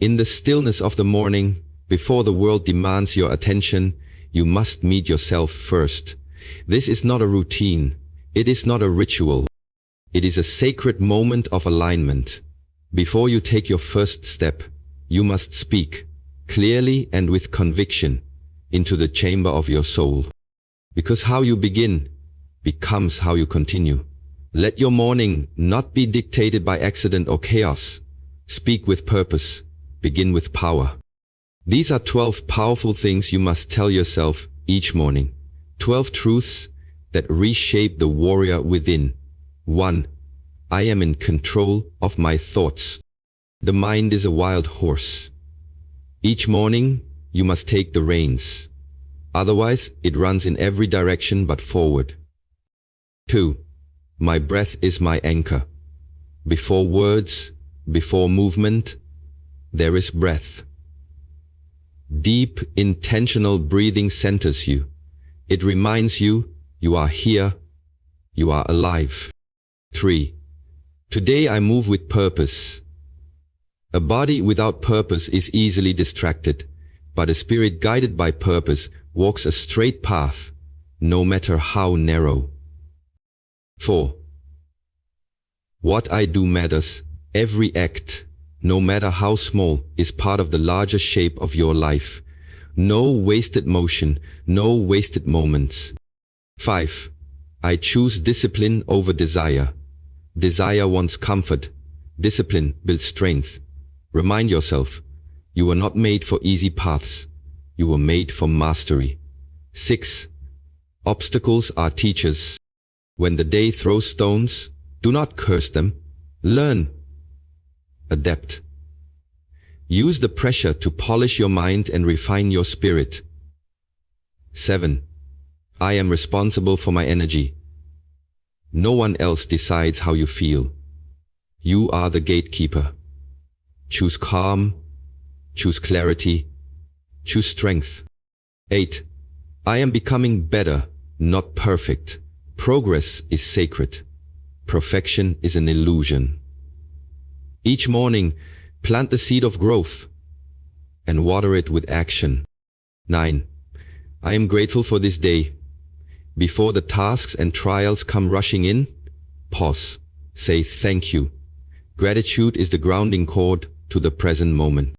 In the stillness of the morning, before the world demands your attention, you must meet yourself first. This is not a routine. It is not a ritual. It is a sacred moment of alignment. Before you take your first step, you must speak, clearly and with conviction, into the chamber of your soul. Because how you begin becomes how you continue. Let your morning not be dictated by accident or chaos. Speak with purpose. Begin with power. These are 12 powerful things you must tell yourself each morning. 12 truths that reshape the warrior within. 1. I am in control of my thoughts. The mind is a wild horse. Each morning, you must take the reins. Otherwise, it runs in every direction but forward. 2. My breath is my anchor. Before words, before movement, there is breath. Deep, intentional breathing centers you. It reminds you, you are here, you are alive. 3. Today I move with purpose. A body without purpose is easily distracted, but a spirit guided by purpose walks a straight path, no matter how narrow. 4. What I do matters. Every act, no matter how small, is part of the larger shape of your life. No wasted motion, no wasted moments. 5. I choose discipline over desire. Desire wants comfort. Discipline builds strength. Remind yourself, you were not made for easy paths. You were made for mastery. 6. Obstacles are teachers. When the day throws stones, do not curse them. Learn. Adapt. Use the pressure to polish your mind and refine your spirit. 7. I am responsible for my energy. No one else decides how you feel. You are the gatekeeper. Choose calm, choose clarity, choose strength. 8. I am becoming better, not perfect. Progress is sacred. Perfection is an illusion. Each morning, plant the seed of growth and water it with action. 9. I am grateful for this day. Before the tasks and trials come rushing in, pause. Say thank you. Gratitude is the grounding cord to the present moment.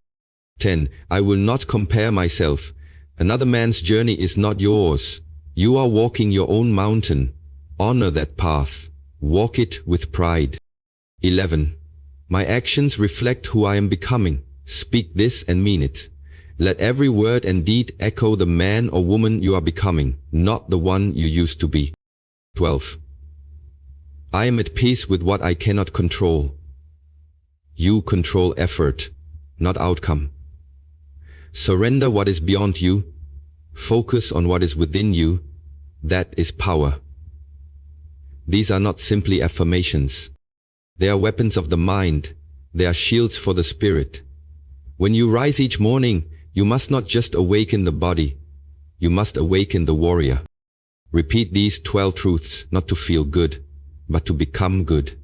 10. I will not compare myself. Another man's journey is not yours. You are walking your own mountain. Honor that path. Walk it with pride. 11. My actions reflect who I am becoming. Speak this and mean it. Let every word and deed echo the man or woman you are becoming, not the one you used to be. 12. I am at peace with what I cannot control. You control effort, not outcome. Surrender what is beyond you. Focus on what is within you. That is power. These are not simply affirmations. They are weapons of the mind. They are shields for the spirit. When you rise each morning, you must not just awaken the body. You must awaken the warrior. Repeat these 12 truths not to feel good, but to become good.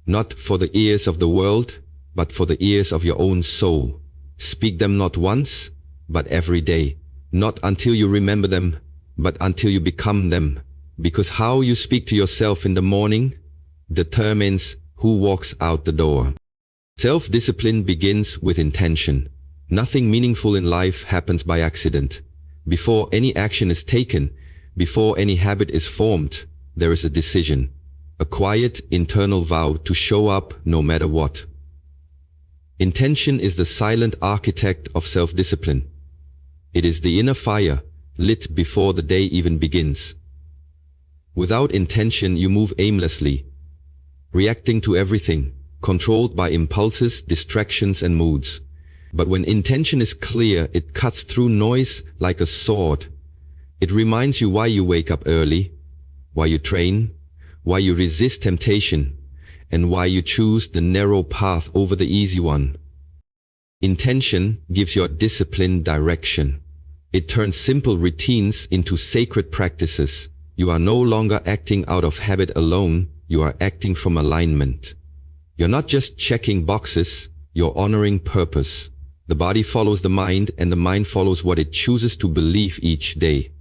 Not for the ears of the world, but for the ears of your own soul. Speak them not once, but every day. Not until you remember them, but until you become them. Because how you speak to yourself in the morning determines who walks out the door. Self-discipline begins with intention. Nothing meaningful in life happens by accident. Before any action is taken, before any habit is formed, there is a decision, a quiet internal vow to show up no matter what. Intention is the silent architect of self-discipline. It is the inner fire, lit before the day even begins. Without intention, you move aimlessly, reacting to everything, controlled by impulses, distractions, and moods. But when intention is clear, it cuts through noise like a sword. It reminds you why you wake up early, why you train, why you resist temptation, and why you choose the narrow path over the easy one. Intention gives your discipline direction. It turns simple routines into sacred practices. You are no longer acting out of habit alone, you are acting from alignment. You're not just checking boxes, you're honoring purpose. The body follows the mind, and the mind follows what it chooses to believe each day.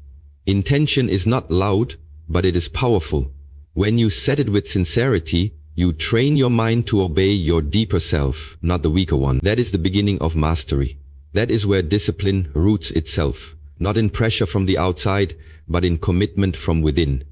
Intention is not loud, but it is powerful. When you set it with sincerity, you train your mind to obey your deeper self, not the weaker one. That is the beginning of mastery. That is where discipline roots itself, not in pressure from the outside, but in commitment from within.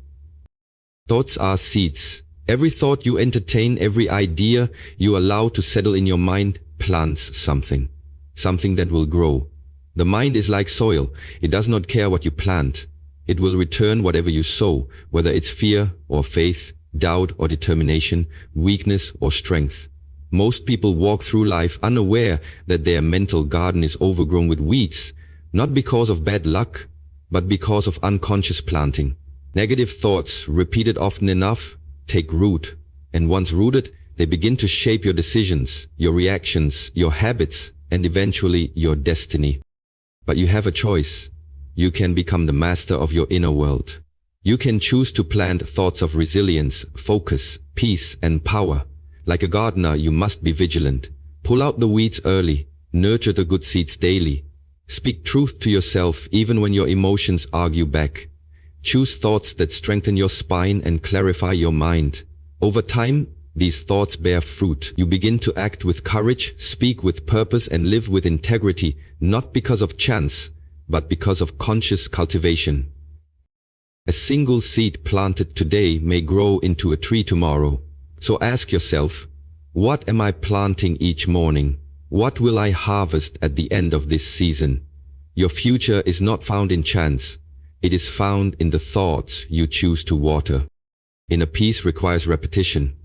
Thoughts are seeds. Every thought you entertain, every idea you allow to settle in your mind plants something that will grow. The mind is like soil. It does not care what you plant. It will return whatever you sow, whether it's fear or faith, doubt or determination, weakness or strength. Most people walk through life unaware that their mental garden is overgrown with weeds, not because of bad luck, but because of unconscious planting. Negative thoughts, repeated often enough, take root, and once rooted, they begin to shape your decisions, your reactions, your habits, and eventually your destiny. But you have a choice. You can become the master of your inner world. You can choose to plant thoughts of resilience, focus, peace, and power. Like a gardener, you must be vigilant. Pull out the weeds early. Nurture the good seeds daily. Speak truth to yourself even when your emotions argue back. Choose thoughts that strengthen your spine and clarify your mind. Over time, these thoughts bear fruit. You begin to act with courage, speak with purpose, and live with integrity, not because of chance, but because of conscious cultivation. A single seed planted today may grow into a tree tomorrow. So ask yourself, what am I planting each morning? What will I harvest at the end of this season? Your future is not found in chance. It is found in the thoughts you choose to water. Inner peace requires repetition.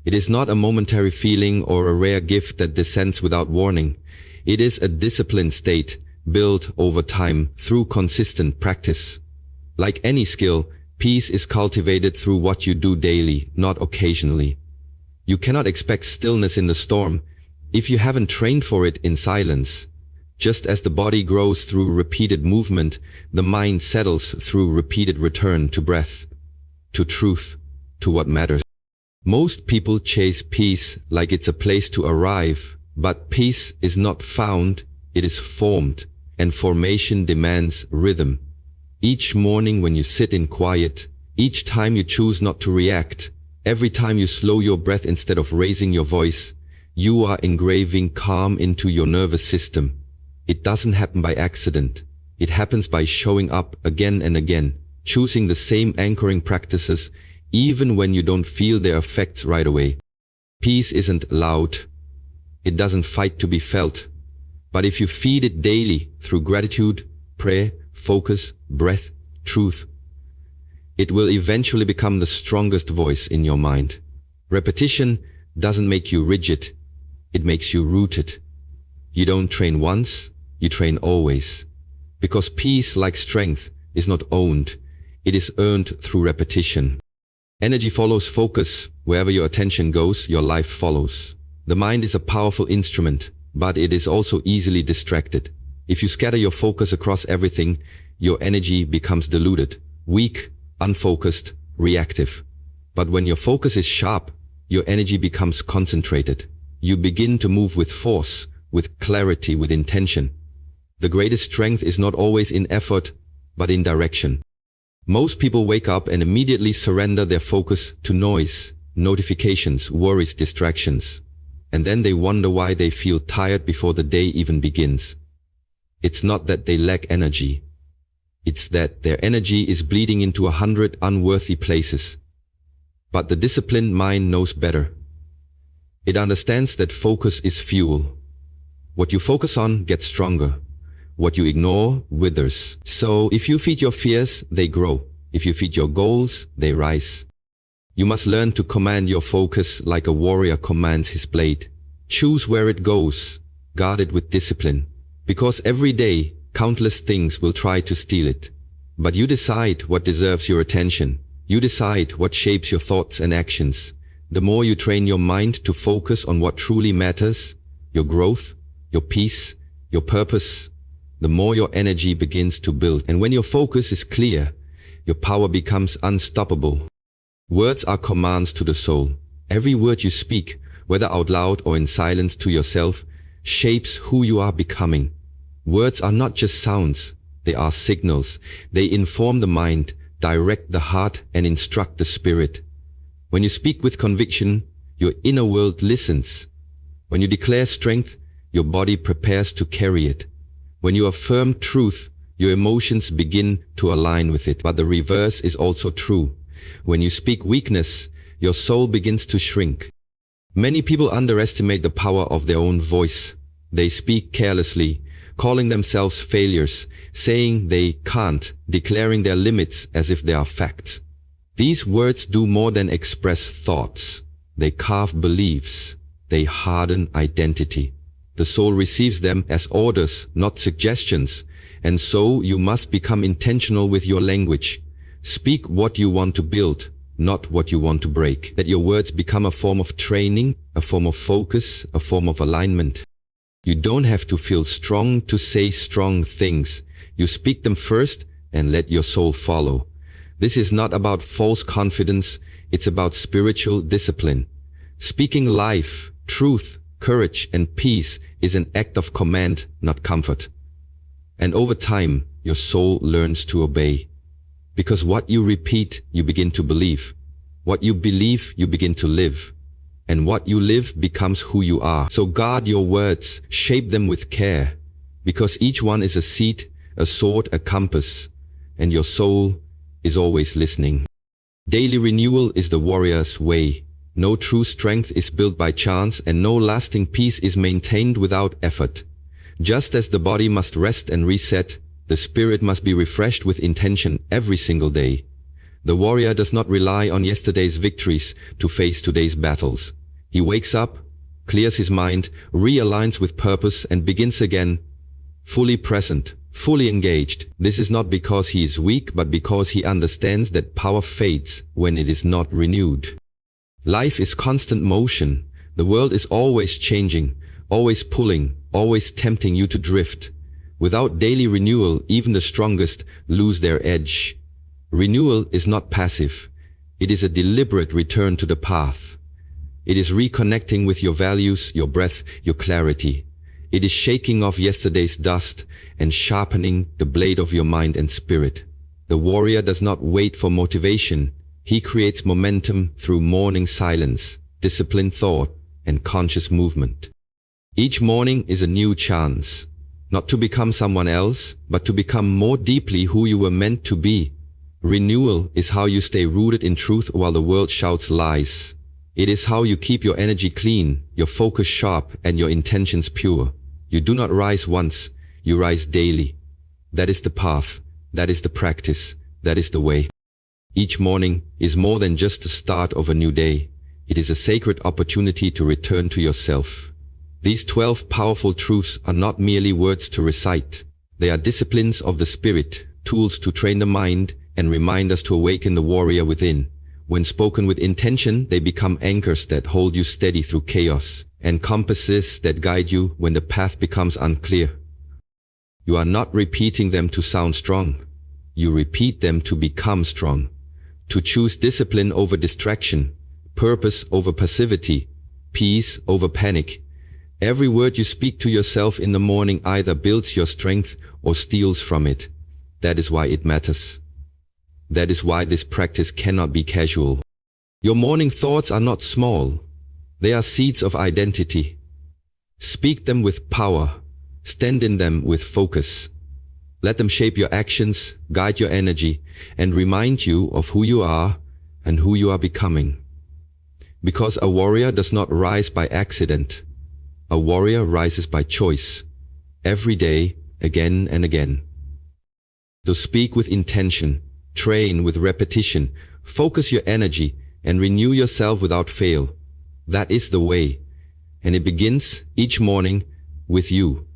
It is not a momentary feeling or a rare gift that descends without warning. It is a disciplined state built over time through consistent practice. Like any skill, peace is cultivated through what you do daily, not occasionally. You cannot expect stillness in the storm if you haven't trained for it in silence. Just as the body grows through repeated movement, the mind settles through repeated return to breath, to truth, to what matters. Most people chase peace like it's a place to arrive, but peace is not found, it is formed, and formation demands rhythm. Each morning when you sit in quiet, each time you choose not to react, every time you slow your breath instead of raising your voice, you are engraving calm into your nervous system. It doesn't happen by accident. It happens by showing up again and again, choosing the same anchoring practices, even when you don't feel their effects right away. Peace isn't loud. It doesn't fight to be felt. But if you feed it daily through gratitude, prayer, focus, breath, truth, it will eventually become the strongest voice in your mind. Repetition doesn't make you rigid. It makes you rooted. You don't train once, you train always. Because peace, like strength, is not owned. It is earned through repetition. Energy follows focus. Wherever your attention goes, your life follows. The mind is a powerful instrument, but it is also easily distracted. If you scatter your focus across everything, your energy becomes diluted, weak, unfocused, reactive. But when your focus is sharp, your energy becomes concentrated. You begin to move with force, with clarity, with intention. The greatest strength is not always in effort, but in direction. Most people wake up and immediately surrender their focus to noise, notifications, worries, distractions. And then they wonder why they feel tired before the day even begins. It's not that they lack energy. It's that their energy is bleeding into 100 unworthy places. But the disciplined mind knows better. It understands that focus is fuel. What you focus on gets stronger. What you ignore withers. So if you feed your fears, they grow. If you feed your goals, they rise. You must learn to command your focus like a warrior commands his blade. Choose where it goes. Guard it with discipline. Because every day, countless things will try to steal it. But you decide what deserves your attention. You decide what shapes your thoughts and actions. The more you train your mind to focus on what truly matters, your growth, your peace, your purpose, the more your energy begins to build. And when your focus is clear, your power becomes unstoppable. Words are commands to the soul. Every word you speak, whether out loud or in silence to yourself, shapes who you are becoming. Words are not just sounds, they are signals. They inform the mind, direct the heart, and instruct the spirit. When you speak with conviction, your inner world listens. When you declare strength, your body prepares to carry it. When you affirm truth, your emotions begin to align with it. But the reverse is also true. When you speak weakness, your soul begins to shrink. Many people underestimate the power of their own voice. They speak carelessly, calling themselves failures, saying they can't, declaring their limits as if they are facts. These words do more than express thoughts. They carve beliefs. They harden identity. The soul receives them as orders, not suggestions, and so you must become intentional with your language. Speak what you want to build, not what you want to break. Let your words become a form of training, a form of focus, a form of alignment. You don't have to feel strong to say strong things. You speak them first and let your soul follow. This is not about false confidence, it's about spiritual discipline. Speaking life, truth, courage, and peace is an act of command, not comfort. And over time, your soul learns to obey. Because what you repeat, you begin to believe. What you believe, you begin to live. And what you live becomes who you are. So guard your words, shape them with care. Because each one is a seed, a sword, a compass. And your soul is always listening. Daily renewal is the warrior's way. No true strength is built by chance, and no lasting peace is maintained without effort. Just as the body must rest and reset, the spirit must be refreshed with intention every single day. The warrior does not rely on yesterday's victories to face today's battles. He wakes up, clears his mind, realigns with purpose, and begins again, fully present, fully engaged. This is not because he is weak, but because he understands that power fades when it is not renewed. Life is constant motion. The world is always changing, always pulling, always tempting you to drift. Without daily renewal, even the strongest lose their edge. Renewal is not passive. It is a deliberate return to the path. It is reconnecting with your values, your breath, your clarity. It is shaking off yesterday's dust and sharpening the blade of your mind and spirit. The warrior does not wait for motivation. He creates momentum through morning silence, disciplined thought, and conscious movement. Each morning is a new chance, not to become someone else, but to become more deeply who you were meant to be. Renewal is how you stay rooted in truth while the world shouts lies. It is how you keep your energy clean, your focus sharp, and your intentions pure. You do not rise once, you rise daily. That is the path, that is the practice, that is the way. Each morning is more than just the start of a new day. It is a sacred opportunity to return to yourself. These 12 powerful truths are not merely words to recite. They are disciplines of the spirit, tools to train the mind, and remind us to awaken the warrior within. When spoken with intention, they become anchors that hold you steady through chaos, and compasses that guide you when the path becomes unclear. You are not repeating them to sound strong. You repeat them to become strong. To choose discipline over distraction, purpose over passivity, peace over panic. Every word you speak to yourself in the morning either builds your strength or steals from it. That is why it matters. That is why this practice cannot be casual. Your morning thoughts are not small. They are seeds of identity. Speak them with power. Stand in them with focus. Let them shape your actions, guide your energy, and remind you of who you are and who you are becoming. Because a warrior does not rise by accident. A warrior rises by choice, every day, again and again. So speak with intention, train with repetition, focus your energy, and renew yourself without fail. That is the way, and it begins each morning with you.